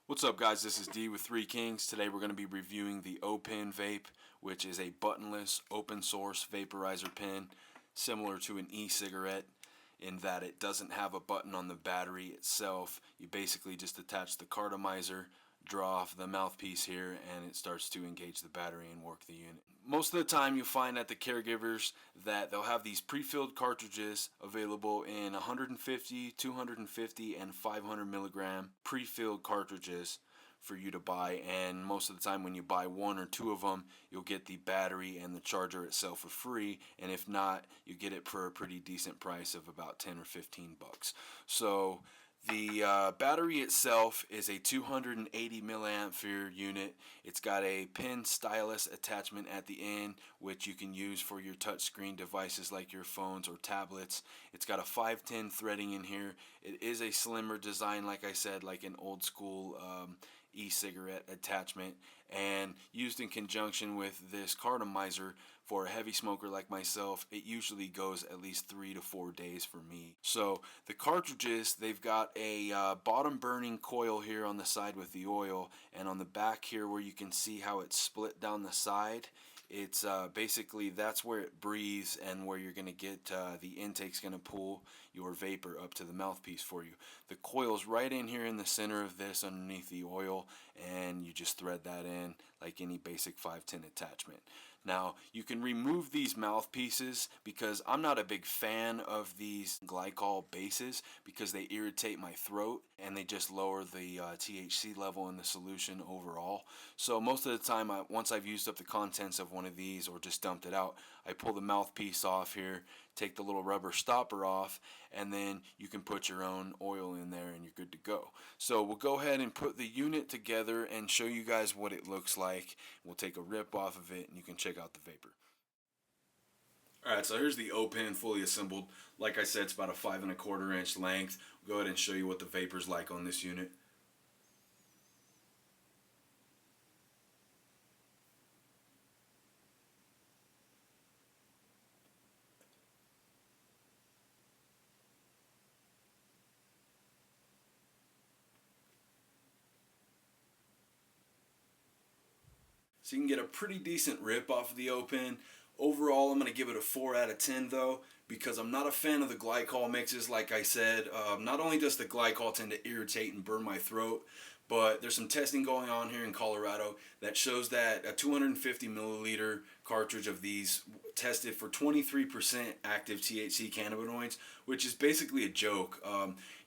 What's up guys, this is D with 3 Kings. Today we're going to be reviewing the O.pen Vape, which is a buttonless open source vaporizer pen similar to an e-cigarette in that it doesn't have a button on the battery itself. You basically just attach the cartomizer, draw off the mouthpiece here, and it starts to engage the battery and work the unit. Most of the time you'll find at the caregivers that they'll have these pre-filled cartridges available in 150, 250, and 500 milligram pre-filled cartridges for you to buy, and most of the time when you buy one or two of them you'll get the battery and the charger itself for free, and if not you get it for a pretty decent price of about 10 or 15 bucks. So the battery itself is a 280 milliampere unit. It's got a pen stylus attachment at the end, which you can use for your touchscreen devices like your phones or tablets. It's got a 510 threading in here. It is a slimmer design, like I said, like an old school e-cigarette attachment, and used in conjunction with this cartomizer for a heavy smoker like myself, it usually goes at least 3 to 4 days for me. So the cartridges, they've got a bottom burning coil here on the side with the oil, and on the back here where you can see how it's split down the side, it's basically that's where it breathes and where you're going to get the intake's going to pull your vapor up to the mouthpiece for you. The coil's right in here in the center of this underneath the oil, and you just thread that in like any basic 510 attachment. Now you can remove these mouthpieces because I'm not a big fan of these glycol bases because they irritate my throat and they just lower the THC level in the solution overall. So most of the time, once I've used up the contents of one of these or just dumped it out, I pull the mouthpiece off here, take the little rubber stopper off, and then you can put your own oil in there and you're good to go. So we'll go ahead and put the unit together and show you guys what it looks like. We'll take a rip off of it and you can check out the vapor. Alright, so here's the O.pen fully assembled. Like I said, it's about a 5 1/4 inch length. We'll go ahead and show you what the vapor's like on this unit. So you can get a pretty decent rip off of the O.pen. Overall, I'm going to give it a 4 out of 10 though, because I'm not a fan of the glycol mixes. Like I said, not only does the glycol tend to irritate and burn my throat, but there's some testing going on here in Colorado that shows that a 250 milliliter cartridge of these tested for 23% active THC cannabinoids, which is basically a joke.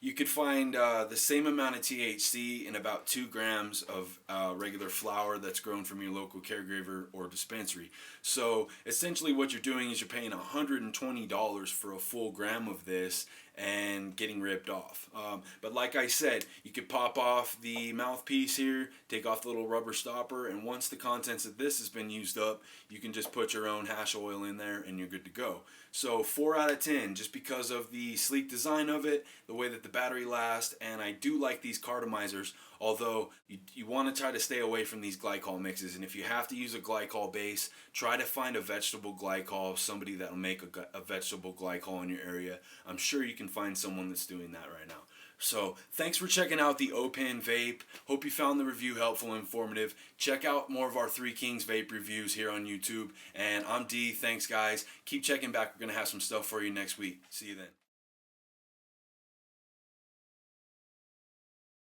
You could find the same amount of THC in about 2 grams of regular flower that's grown from your local caregiver or dispensary. So essentially what you're doing is you're paying $120 for a full gram of this and getting ripped off. But like I said, you could pop off the mouthpiece here, take off the little rubber stopper, and once the contents of this has been used up, you can just put your own hash oil in there and you're good to go. So 4 out of 10 just because of the sleek design of it, the way that the battery lasts, and I do like these cartomizers, although you want to try to stay away from these glycol mixes, and if you have to use a glycol base, try to find a vegetable glycol, somebody that will make a vegetable glycol in your area. I'm sure you can find someone that's doing that right now. So thanks for checking out the O.pen Vape. Hope you found the review helpful and informative. Check out more of our 3 Kings Vape reviews here on YouTube. And I'm D. Thanks guys. Keep checking back. We're going to have some stuff for you next week. See you then.